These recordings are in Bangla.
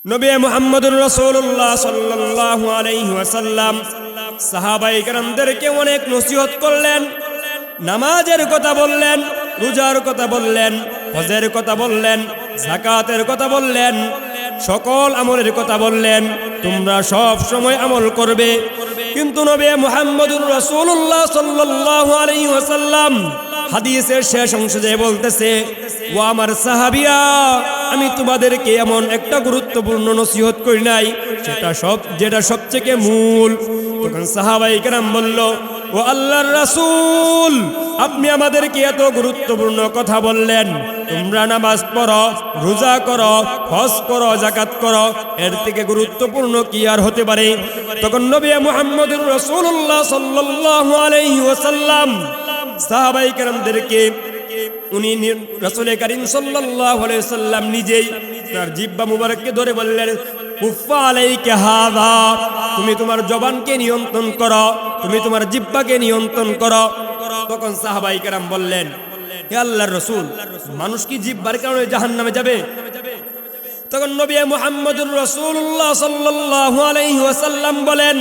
নবী মুহাম্মদুর রাসূলুল্লাহ সাল্লাল্লাহু আলাইহি ওয়াসাল্লাম সাহাবায়ে কেরামদেরকে অনেক নসিহত করলেন। নামাজের কথা বললেন, রোজার কথা বললেন, হজের কথা বললেন, যাকাতের কথা বললেন, সকল আমলের কথা বললেন। তোমরা সব সময় আমল করবে। কিন্তু নবী মুহাম্মদুর রাসূলুল্লাহ সাল্লাল্লাহু আলাইহি ওয়াসাল্লাম হাদিসের শেষ অংশে বলতেছে, ও আমার সাহাবিয়া, আমি তোমাদেরকে এমন একটা গুরুত্বপূর্ণ নসিহত করি নাই যেটা সবচেয়ে মূল। তখন সাহাবায়ে কেরাম বলল, ও আল্লাহর রাসূল, আপনি আমাদেরকে এত গুরুত্বপূর্ণ কথা বললেন, তোমরা নামাজ পড়ো, রোজা করো, হজ করো, যাকাত করো, এর থেকে গুরুত্বপূর্ণ কি আর হতে পারে? তখন নবী মুহাম্মদুর রাসূলুল্লাহ সাল্লাল্লাহু আলাইহি ওয়াসাল্লাম সাহাবায়ে কেরামদেরকে উনি রাসূল করিম সাল্লাল্লাহু আলাইহি ওয়াসাল্লাম নিজেই তার জিহ্বা মুবারককে ধরে বললেন, কুফা আলাইকা হাযা, তুমি তোমার জবানকে নিয়ন্ত্রণ করো, তুমি তোমার জিহ্বাকে নিয়ন্ত্রণ করো। তখন সাহাবায়ে কেরাম বললেন, হে আল্লাহর রাসূল, মানুষ কি জিহ্বার কারণে জাহান্নামে যাবে? তখন নবী মুহাম্মদুর রাসূলুল্লাহ সাল্লাল্লাহু আলাইহি ওয়াসাল্লাম বলেন,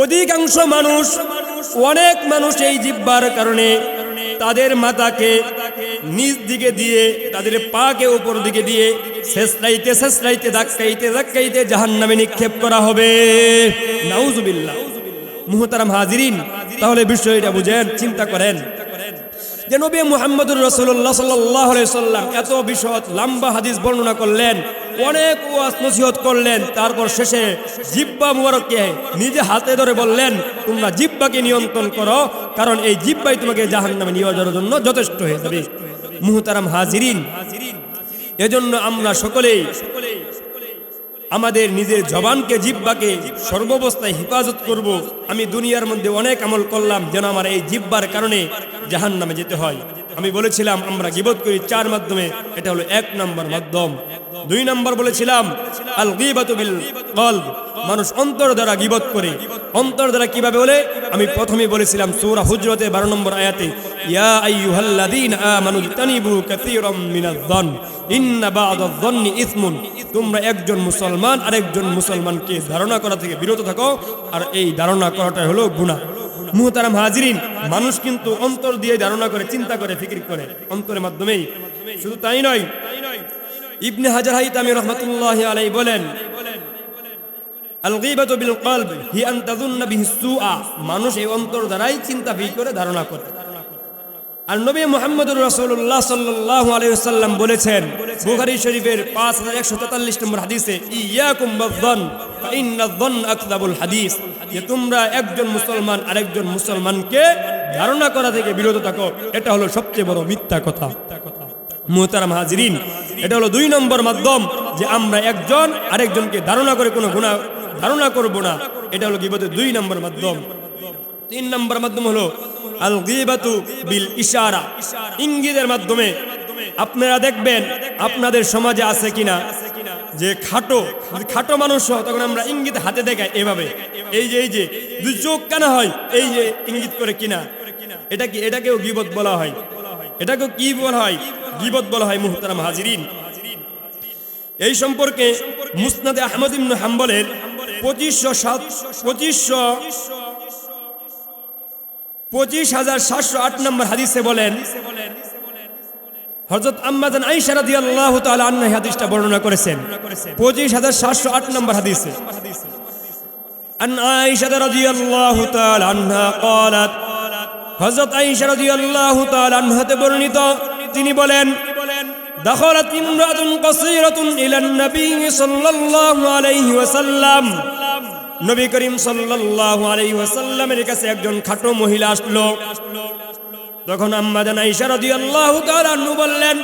অধিকাংশ মানুষ, অনেক মানুষ এই জিহ্বার কারণে তাদের মাথাকে নিচ দিকে দিয়ে, তাদের পাকে উপর দিকে দিয়ে শেষরাইতে ধাক্কাইতে জাহান্নামে নিক্ষেপ করা হবে। নাউজুবিল্লাহ। মুহতারাম হাজিরিন, তাহলে বিষয়টা বুঝেন, চিন্তা করেন যে নবী মুহাম্মদুর রাসূলুল্লাহ সাল্লাল্লাহু আলাইহি ওয়াসাল্লাম এত বিশদ লম্বা হাদিস বর্ণনা করলেন, অনেক ওয়াজ নসিহত করলেন, তারপর শেষে জিহ্বা মুবারককে নিজে হাতে ধরে বললেন, তোমরা জিহ্বাকে নিয়ন্ত্রণ করো, কারণ এই জিহ্বাই তোমাকে জাহান্নামে নিয়ে যাওয়ার জন্য যথেষ্ট হয়ে যাবে। মুহতারাম হাজিরিন, এজন্য আমরা সকলেই আমাদের নিজের জবানকে, জিহ্বাকে সর্বাবস্থায় হেফাজত করব। আমি দুনিয়ার মধ্যে অনেক আমল করলাম, যেন আমার এই জিহ্বার কারণে জাহান্নামে যেতে হয়। আমি বলেছিলাম আমরা গীবত করি চার মাধ্যমে, এটা হলো 1 নম্বর মাধ্যম। 2 নম্বর বলেছিলাম আল গীবাতু বিল কলব, মানুষ অন্তর দ্বারা গীবত করে। অন্তর দ্বারা কিভাবে বলে? আমি প্রথমেই বলেছিলাম সূরা হুজরাতে 12 নম্বর আয়াতে, ইয়া আইয়ুহাল্লাযীনা আমানু তানিবু কাসীরাম মিনায-যন্ন ইন্না বা'দায-যন্নি ইসমুন, তোমরা একজন মুসলমান আরেকজন মুসলমানকে ধারণা করা থেকে বিরত থাকো, আর এই ধারণা করাটা হলো গুনাহ। মুহতারাম হাজিরিন, মানুষ কিন্তু অন্তর দিয়ে ধারণা করে, চিন্তা করে, ফিকির করে, অন্তরের মাধ্যমেই। শুধু তাই নয়, ইবনে হাজার হাইতামি রাহমাতুল্লাহি আলাইহি বলেন, আল গীবাতু বিল কলব হি আন তাযুন্না বিহি সুআ, মানুষ এই অন্তর দ্বারাই চিন্তা করে ধারণা করে। আর নবী মুহাম্মদুর রাসূলুল্লাহ সাল্লাল্লাহু আলাইহি ওয়াসাল্লাম বলেছেন বুখারী শরীফের 5143 নম্বর হাদিসে, ইয়াকুম বিয-যন্ন ফা ইন্নায-যন্ন আকযাবুল হাদিস, যে তোমরা একজন মুসলমান আরেকজন মুসলমানকে ধারণা করা থেকে বিরত থাকো, এটা হলো সবচেয়ে বড় মিথ্যা কথা। মুহতারাম হাজিরিন, এটা হলো 2 নম্বর মাধ্যম, যে আমরা একজন আরেকজনকে ধারণা করে কোনো গুনাহ ধারণা করব না, এটা হলো গীবতের 2 নম্বর মাধ্যম। 3 নম্বর মাধ্যম হলো আল গীবাতু বিল ইশারা, ইঙ্গিতের মাধ্যমে। আপনারা দেখবেন আপনাদের সমাজে আছে কিনা, যে খাটো মানুষ, তখন আমরা ইঙ্গিত হাতে দেখাই এভাবে, এই যে দুই চোখ কানা হয়, এই যে ইঙ্গিত করে কিনা, এটাকেও গীবত বলা হয়। এটাকেও কি বলা হয়? গীবত বলা হয়। মুহতারাম হাজিরিন, এই সম্পর্কে মুসনাদে আহমদ ইবনে হাম্বলের 25708 নম্বর হাদিসে বলেন, হযরত আম্মা জান আয়েশা রাদিয়াল্লাহু তাআলা আনহা হাদিসটা বর্ণনা করেছেন 25708 নম্বর হাদিসে। আন আয়েশা রাদিয়াল্লাহু তাআলা আনহা ক্বালাত, হযরত আয়েশা রাদিয়াল্লাহু তাআলা আনহাতে বর্ণিত, তিনি বলেন, দাখালাত ইমরাতুন কাসীরাতুন ইলান নবী সাল্লাল্লাহু আলাইহি ওয়াসাল্লাম, নবী করিম সাল্লাল্লাহু আলাইহি ওয়াসাল্লামের কাছে একজন খাটো মহিলা আসলো। তখন আম্মা জান আয়েশা রাদিয়াল্লাহু তাআলা আনহা বললেন,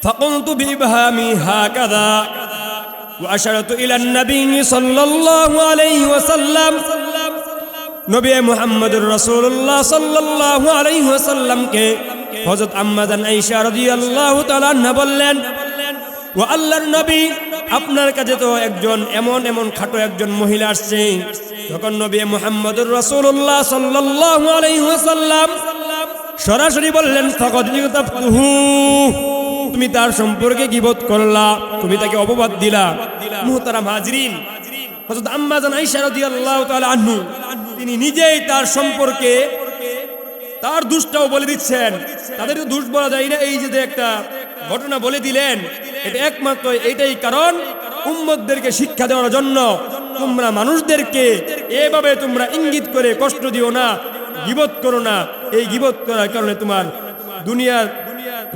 ফাকুনতু বিইবহামি হাকাযা ওয়া আশারাতু ইলান নবী সাল্লাল্লাহু আলাইহি ওয়াসাল্লাম, নবী মুহাম্মদুর রাসূলুল্লাহ সাল্লাল্লাহু আলাইহি ওয়াসাল্লামকে হযরত আম্মা জান আয়েশা রাদিয়াল্লাহু তাআলা আনহা বললেন, ও আল্লাহর নবী, আপনার কাছে তো একজন এমন খাটো একজন মহিলা আসছে। তখন নবী মুহাম্মদুর রাসূলুল্লাহ সাল্লাল্লাহু আলাইহি ওয়াসাল্লাম সরাসরি বললেন, ফাকাদ ইগতাবতুহু, তুমি তার সম্পর্কে গীবত করলা, তুমি তাকে অপবাদ দিলা। মুহতারাম হাজরিন, হযরত আম্মা জান আয়েশা রাদিয়াল্লাহু তাআলা আনহু তিনি নিজেই তার সম্পর্কে তার দোষটাও বলে দিচ্ছেন। তাদের তো দোষ বলা যায় না, এই যে একটা ঘটনা বলে দিলেন, এটা একমাত্র এটাই কারণ উম্মতদেরকে শিক্ষা দেওয়ার জন্য। তোমরা মানুষদেরকে এভাবে তোমরা ইঙ্গিত করে কষ্ট দিও না, গীবত করো না। এই গীবত করার কারণে তোমার দুনিয়ার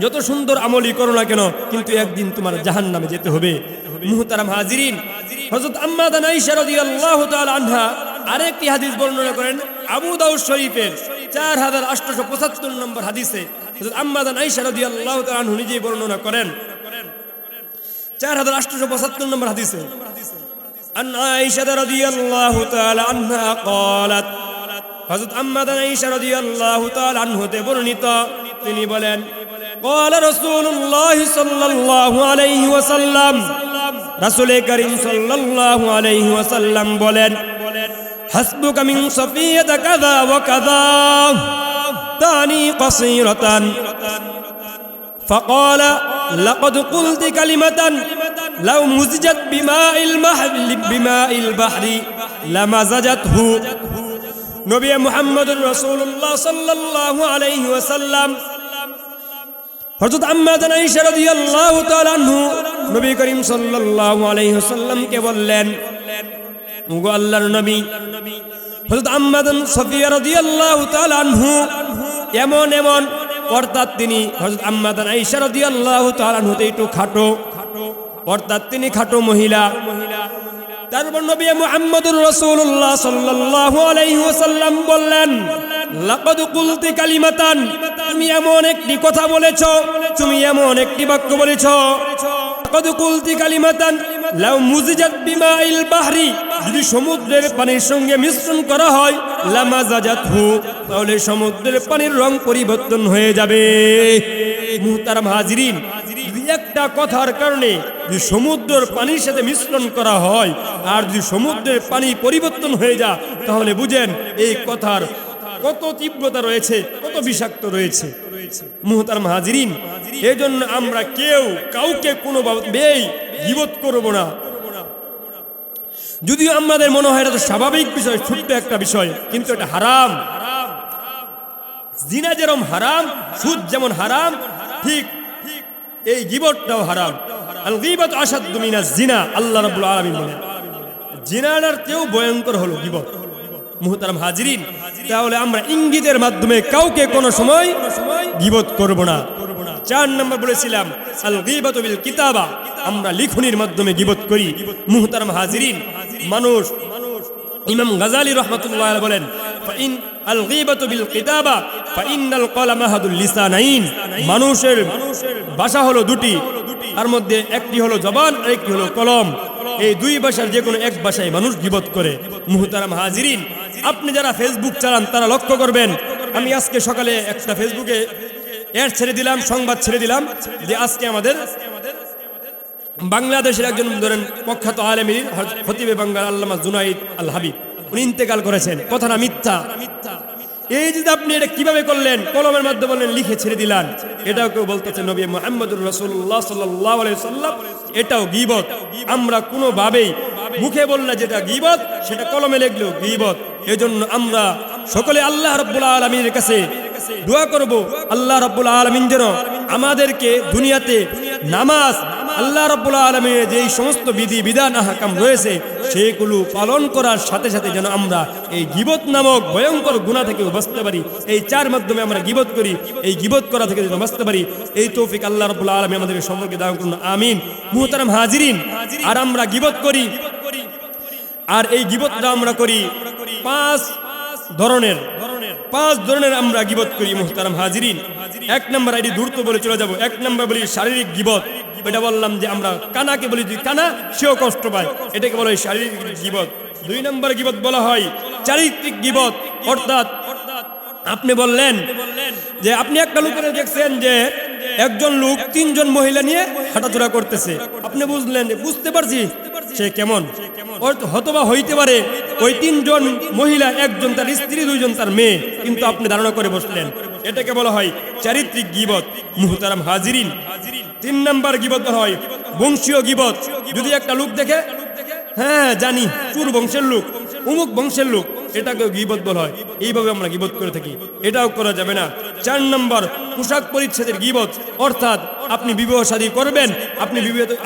যত সুন্দর আমলই করো না কেন, কিন্তু একদিন তোমার জাহান্নামে যেতে হবে। মুহতারাম হাজিরিন, হযরত আম্মা জান আয়েশা রাদিয়াল্লাহু তাআলা আনহা আরেকটি হাদিস বর্ণনা করেন আবু দাউদ শরীফের 4875 নম্বর হাদিসে। হযরত আম্মা জান আয়েশা রাদিয়াল্লাহু তাআলা আনহা নিজেই বর্ণনা করেন 4875 নম্বর হাদিসে, আন আয়েশা রাদিয়াল্লাহু তাআলা আনহা قالت, হযরত আম্মা জান আয়েশা রাদিয়াল্লাহু তাআলা আনহা হতে বর্ণিত, তিনি বলেন, قال رسول الله صلى الله عليه وسلم, রাসূল করিম সাল্লাল্লাহু আলাইহি ওয়াসাল্লাম বলেন, حسبك من صفية كذا وكذا تاني قصيرة, فقال لقد قلت كلمة لو مزجت بماء البحر لمزجته. নবী মুহাম্মদ রাসূলুল্লাহ সাল্লাল্লাহু আলাইহি ওয়াসাল্লাম হযরত আম্মা জান আয়েশা রাদিয়াল্লাহু তাআলা আনহু নবী করিম সাল্লাল্লাহু আলাইহি ওয়াসাল্লামকে বললেন, ওগো আল্লাহর নবী, হযরত আম্মা জান সাফিয়া রাদিয়াল্লাহু তাআলা আনহু এমন এমন, অর্থাৎ তিনি হযরত আম্মা জান আয়েশা রাদিয়াল্লাহু তাআলা আনহু একটু খাটো, অর্থাৎ তিনি খাটো মহিলা। তারপর নবী মুহাম্মদুর রাসূলুল্লাহ সাল্লাল্লাহু আলাইহি ওয়াসাল্লাম বললেন, লাকাদ কুলতি কালিমাতান, তুমি এমন একটি কথা বলেছো, তুমি এমন একটি বাক্য বলেছো, লাকাদ কুলতি কালিমাতান লাউ মুজিজাত বিমাইল বাহরি, যদি সমুদ্রের পানির সঙ্গে মিশ্রণ করা হয়, লামাজাজাতহু, তাহলে সমুদ্রের পানির রং পরিবর্তন হয়ে যাবে। মুহতারাম হাজিরিন, একটা কথার কারণে যদি সমুদ্রের পানির সাথে মিশ্রণ করা হয় আর যদি সমুদ্রের পানি পরিবর্তন হয়ে যায়, তাহলে বুঝেন এই কথার কত তীব্রতা রয়েছে, কত বিষাক্ত রয়েছে। মুহতারাম হাজিরিন, এই জন্য আমরা কেউ কাউকে কোনোভাবেই গীবত করব না। যদিও আমাদের মনে হয় এটা তো স্বাভাবিক বিষয়, ছোট্ট একটা বিষয়, কিন্তু এটা হারাম। জিনা যেরকম হারাম, সুদ যেমন হারাম, ঠিক এই গীবতটাও হারাম। আল গীবাতু আশাদ্দু মিনাজ জিনা, আল্লাহ রাব্বুল আলামিন বলেন, জিনার চেয়েও ভয়ঙ্কর হলো গীবত। মুহতারাম হাজিরিন, তাহলে আমরা ইঙ্গিতের মাধ্যমে কাউকে কোনো সময় গীবত করব না। 4 নম্বর বলেছিলাম আল গীবাতু বিল কিতাবা, আমরা লিখনির মাধ্যমে গীবত করি। মুহতারাম হাজিরিন, মানুষ, ইমাম গাজালি রাহমাতুল্লাহ আলাইহি বলেন, ফাইন আল গীবাতু বিল কিতাবা ফাইনাল কলামা হাদুল লিসানাইন, মানুষের ভাষা হলো দুটি, তার মধ্যে একটি হলো জবান আর একটি হলো কলম। এই দুই ভাষার যে কোনো এক ভাষায় মানুষ গীবত করে। মুহতারাম হাজিরিন, আপনি যারা ফেসবুক চালান তারা লক্ষ্য করবেন, আমি আজকে সকালে একটা ফেসবুকে অ্যাড ছেড়ে দিলাম, সংবাদ ছেড়ে দিলাম যে আজকে আমাদের বাংলাদেশের একজন ধরেন প্রখ্যাত আলেমী খতিবে বাংলার আল্লামা জুনাইদ আল হাবিব, উনি ইন্তেকাল করেছেন। কথাটা মিথ্যা। এই যে আপনি এটা কিভাবে করলেন, কলমের মাধ্যমে বললেন, লিখে ছেড়ে দিলেন, এটাও কেউ বলতেছে নবী মুহাম্মদুর রাসূলুল্লাহ সাল্লাল্লাহু আলাইহি ওয়াসাল্লাম, এটাও গীবত। আমরা কোনোভাবেই মুখে বললে যেটা গীবত, সেটা কলমে লিখলেও গীবত। এজন্য আমরা সকলে আল্লাহ রাব্বুল আলামিনের কাছে দোয়া করব, আল্লাহ রাব্বুল আলামিন যেন আমাদেরকে দুনিয়াতে নামাজ, আল্লাহ রাব্বুল আলামিনের যে সমস্ত বিধি বিধান আহকাম রয়েছে সেগুলো পালন করার সাথে সাথে যেন আমরা এই গীবত নামক ভয়ঙ্কর গুনাহ থেকে বাঁচতে পারি। এই 4 মাধ্যমে আমরা গীবত করি, এই গীবত করা থেকে যেন বাঁচতে পারি, এই তৌফিক আল্লাহ রাব্বুল আলামিন আমাদের সকলকে দান করুন, আমিন। মুহতারাম হাজিরিন, আর আমরা গীবত করি, আর এই গীবতটা আমরা করি 5 ধরনের আমরা গীবত করি। মুহতারাম হাজিরিন, 1 নম্বর, এটি দ্রুত বলে চলে যাব। 1 নম্বর বলি শারীরিক গীবত। এটা বললাম যে আমরা কানাকে বলি, যদি কানা সেও কষ্ট পায়, এটাকে বলা হয় শারীরিক গীবত। 2 নম্বর গীবত বলা হয় চারিত্রিক গীবত, অর্থাৎ আপনি বললেন যে আপনি একটা লোকের দেখছেন যে একজন লোক 3 জন মহিলা নিয়ে হাঁটাচলা করতেছে, আপনি বুঝলেন যে বুঝতে পারছি সে কেমন, হয়তোবা হইতে পারে ওই 3 জন মহিলা, একজন তার স্ত্রী, 2 জন তার মেয়ে, কিন্তু আপনি ধারণা করে বসলেন এটাকে বলা হয় চারিত্রিক গীবত। মুহতারাম হাজিরিন, 3 নাম্বার গীবত হয় বংশীয় গীবত। যদি একটা লোক দেখে, হ্যাঁ জানি চুর বংশের লোক, অমুক বংশের লোক, এটাকে গীবত বলা হয়। এইভাবে আমরা গীবত করে থাকি, এটাও করা যাবে না। 4 নম্বর পোশাক পরিচ্ছদের গীবত, অর্থাৎ আপনি বিবাহ শাদী করবেন,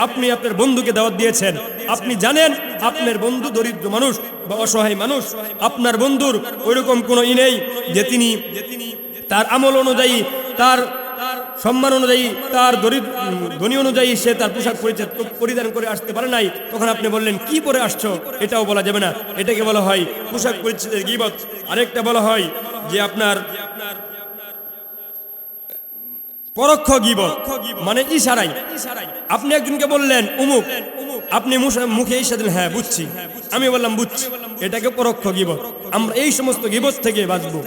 আপনি আপনার বন্ধুকে দাওয়াত দিয়েছেন, আপনি জানেন আপনার বন্ধু দরিদ্র মানুষ বা অসহায় মানুষ, আপনার বন্ধুর ওইরকম কোনো নেই যে তিনি তার আমল অনুযায়ী, তার সম্মান অনুযায়ী, তার ধনী অনুযায়ী সে তার পোশাক পরিধান করে আসতে পারে নাই, তখন আপনি বললেন কি পরে আসছো, এটাও বলা যাবে না। এটাকে বলা হয় পোশাক পরিচ্ছদের গীবত। আরেকটা বলা হয় যে আপনার পরোক্ষ গীবত, মানে ইশারায় আপনি একজনকে বললেন অমুক, আপনি মুখে ইশারা দিলেন হ্যাঁ বুঝছি, আমি বললাম বুঝছি, এটাকে পরোক্ষ গীবত। আমরা এই সমস্ত গীবত থেকে বাঁচবো।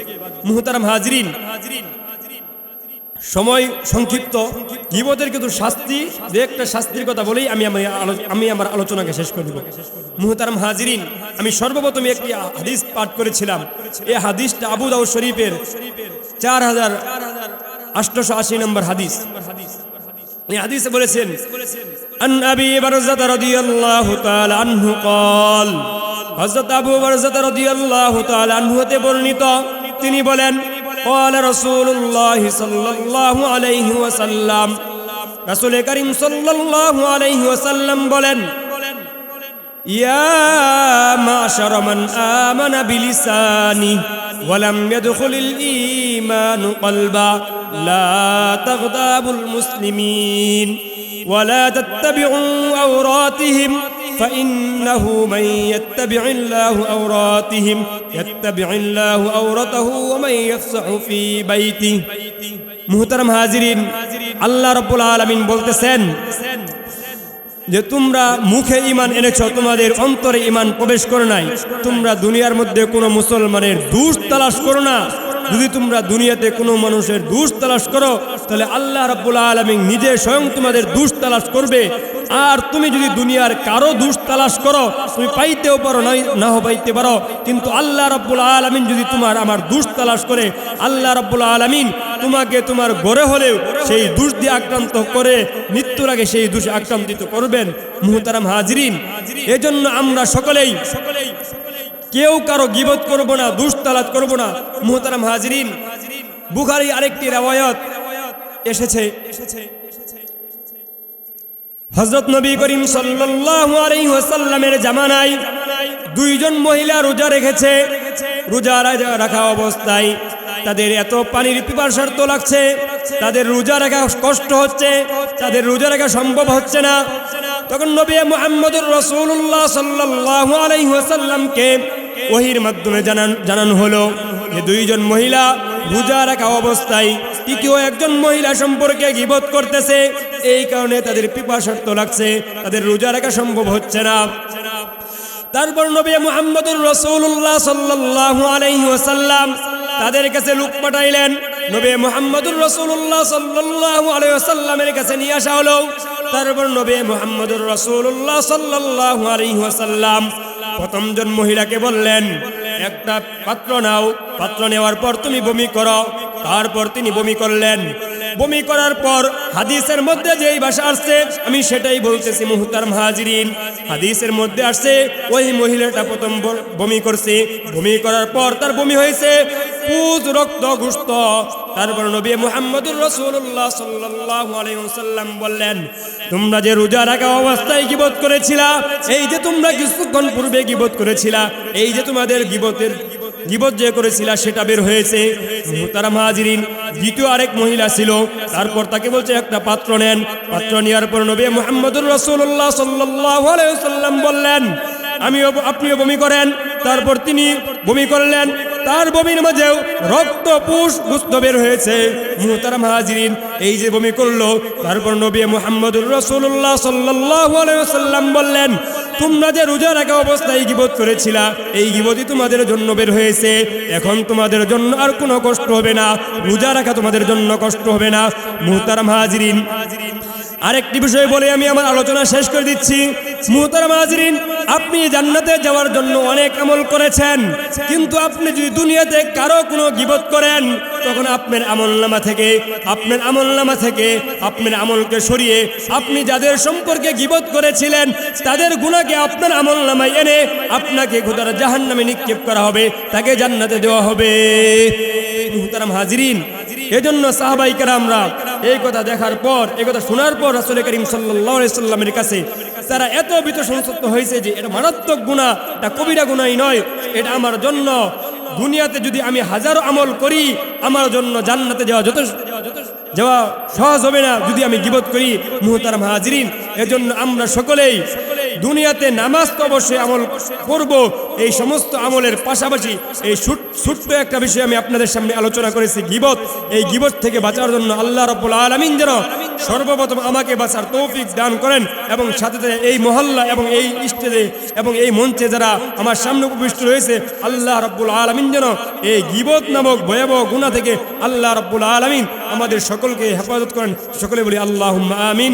মুহতারাম হাজিরিন, সময় সংক্ষিপ্ত, গীবতের কিন্তু শাস্তি, যে একটা শাস্তির কথা বলেই আমি আমার আলোচনাকে শেষ করে দেব। মুহতারাম হাজিরিন, আমি সর্বপ্রথম একটি হাদিস পাঠ করেছিলাম। এই হাদিসটা আবু দাউদ শরীফের 4880 নম্বর হাদিস। এই হাদিসে বলেছেন, আন আবি বারযাতা রাদিয়াল্লাহু তাআলা আনহু قال, হযরত আবু বারযাতা রাদিয়াল্লাহু তাআলা আনহু হতে বর্ণিত, তিনি বলেন, قال رسول الله صلى الله عليه وسلم, রাসূল করিম সাল্লাল্লাহু আলাইহি ওয়াসাল্লাম বলেন, ইয়া মাশারা মান আমানা বিলিসানি ওয়া লাম ইয়াদখুলিল ঈমানু কলবা লা তাগদাবুল মুসলিমিন ওয়া লা তাত্তাবিউ আওরাতিহিম فإنه من يتبع الله أوراتهم يتبع الله أورته ومن يفسح في بيته. মুহতারাম হাজিরিন, আল্লাহ রাব্বুল আলামিন বলতেছেন যে তোমরা মুখে ঈমান এনেছো, তোমাদের অন্তরে ঈমান প্রবেশ করে নাই। তোমরা দুনিয়ার মধ্যে কোনো মুসলমানের দোষ তালাশ করো না। যদি তোমরা দুনিয়াতে কোনো মানুষের দোষ তালাশ করো, তাহলে আল্লাহ রাব্বুল আলামিন নিজে স্বয়ং তোমাদের দোষ তালাশ করবে। আর তুমি যদি দুনিয়ার কারো দোষ তালাশ করো, তুমি পাইতেও পারো নাও পাইতে পারো, কিন্তু আল্লাহ রাব্বুল আলামিন যদি আমার দোষ তালাশ করে, আল্লাহ রাব্বুল আলামিন তোমাকে তোমার ঘরে হলেও সেই দোষ দিয়ে আক্রান্ত করে মৃত্যুর আগে সেই দোষে আক্রান্তিত করবেন। মুহতারাম হাজিরিন, এজন্য আমরা সকলেই কেউ কারো গীবত করব না, দোষ তালাশ করব না। মুহতারাম হাজিরিন, বুখারী আরেকটি riwayat এসেছে, হযরত নবী করিম সাল্লাল্লাহু আলাইহি ওয়াসাল্লামের জামানায় 2 জন মহিলা রোজা রেখেছে। রোজা রাখা অবস্থায় তাদের এত পানির পিপাসার্থ লাগছে, তাদের রোজা রাখা কষ্ট হচ্ছে, তাদের রোজা রাখা সম্ভব হচ্ছে না। তখন নবী মুহাম্মদুর রাসূলুল্লাহ সাল্লাল্লাহু আলাইহি ওয়াসাল্লামকে ওহীর মাধ্যমে জানানো হলো যে 2 জন মহিলা রোজা রাখা অবস্থায় তৃতীয় একজন মহিলা সম্পর্কে গীবত করতেছে, এই কারণে তাদের পিপাসার্থ লাগছে, তাদের রোজা রাখা সম্ভব হচ্ছে না। তারপর নবী মুহাম্মদুর রাসূলুল্লাহ সাল্লাল্লাহু আলাইহি ওয়াসাল্লাম তাদের কাছে লোক পাঠাইলেন। নবী মুহাম্মদুর রাসূলুল্লাহ সাল্লাল্লাহু আলাইহি ওয়াসাল্লামের কাছে নিয়ে আসা হলো। তারপর নবী মুহাম্মদুর রাসূলুল্লাহ সাল্লাল্লাহু আলাইহি ওয়াসাল্লাম প্রথম জন মহিলাকে বললেন, একটা পাত্র নাও, পাত্র নেওয়ার পর তুমি বমি করো। তারপর তিনি বমি করলেন। বমি করার পর হাদিসের মধ্যে যেই ভাষা আসছে আমি সেটাই বলতেছি। মুহতারাম হাজিরিন, হাদিসের মধ্যে আসছে ওই মহিলাটা প্রথম বমি করছে, বমি করার পর তার বমি হয়েছে পুজ, রক্ত, গোশত। তারপর নবী মুহাম্মদুর রাসূলুল্লাহ সাল্লাল্লাহু আলাইহি ওয়াসাল্লাম বললেন, তোমরা যে রোজা রাখা অবস্থায় গীবত করেছিলা, এই যে তোমরা কিছুক্ষণ পূর্বে গীবত করেছিলা, এই যে তোমাদের গীবত যে করেছিলা সেটা বের হয়েছে। মুহতারাম হাজিরিন, দ্বিতীয় আরেক মহিলা ছিল। তারপর তাকে বলছে একটা পাত্র নেন। পাত্র নেওয়ার পর নবী মুহাম্মদুর রাসূলুল্লাহ সাল্লাল্লাহু আলাইহি ওয়াসাল্লাম বললেন, আপনিও বমি করেন। তারপর তিনি বমি করলেন, তার বমির মাঝেও রক্ত, পুষ, গোশত বের হয়েছে। মুহতারাম হাজিরিন, এই যে বমি করলো, তারপর নবী মুহাম্মদুর রাসূলুল্লাহ সাল্লাল্লাহু আলাইহি ওয়াসাল্লাম বললেন, তোমরা যে রোজা রাখা অবস্থায় গীবত করেছিলা, এই গীবতই তোমাদের জন্য বের হয়েছে। এখন তোমাদের জন্য আর কোনো কষ্ট হবে না, রোজা রাখা তোমাদের জন্য কষ্ট হবে না। মুহতারাম হাজিরিন, আরেকটি বিষয় বলে আমি আমার আলোচনা শেষ করে দিচ্ছি। মুহতারাম হাজিরিন, আপনি জান্নাতে যাওয়ার জন্য অনেক আমল করেছেন, কিন্তু আপনি যদি দুনিয়াতে কারো কোনো গীবত করেন, তখন আপনার আমলনামা থেকে আপনার আমলকে সরিয়ে আপনি যাদের সম্পর্কে গীবত করেছিলেন তাদের গুনাহকে আপনার আমলনামায় এনে আপনাকে খোদার জাহান্নামে নিক্ষেপ করা হবে, তাকে জান্নাতে দেওয়া হবে। মুহতারাম হাজিরিন, এজন্য সাহাবায়ে কেরামরা এই কথা দেখার পর, এই কথা শোনার পর রাসূল করিম সাল্লাল্লাহু আলাইহি সাল্লামের কাছে তারা এত ভীত সন্ত্রস্ত হয়েছে যে এটা মারাত্মক গুনাহ, এটা কবিরা গুনাহই নয়, এটা আমার জন্য দুনিয়াতে যদি আমি হাজারো আমল করি আমার জন্য জান্নাতে যাওয়া সহজ হবে না যদি আমি গীবত করি। মুহতারাম হাজিরিন, এজন্য আমরা সকলেই দুনিয়াতে নামাজ তো অবশ্যই আমল করব, এই সমস্ত আমলের পাশাপাশি এই ছোট্ট একটা বিষয় আমি আপনাদের সামনে আলোচনা করেছি, গীবত। এই গীবত থেকে বাঁচার জন্য আল্লাহ রাব্বুল আলামিন যেন সর্বপ্রথম আমাকে বাঁচার তৌফিক দান করেন, এবং সাথে সাথে এই মহল্লা এবং এই স্টেজে এবং এই মঞ্চে যারা আমার সামনে উপবিষ্ট রয়েছে, আল্লাহ রাব্বুল আলামিন যেন এই গীবত নামক ভয়াবহ গুনাহ থেকে আল্লাহ রাব্বুল আলামিন আমাদের সকলকে হেফাজত করেন। সকলে বলি আল্লাহুম্মা আমিন।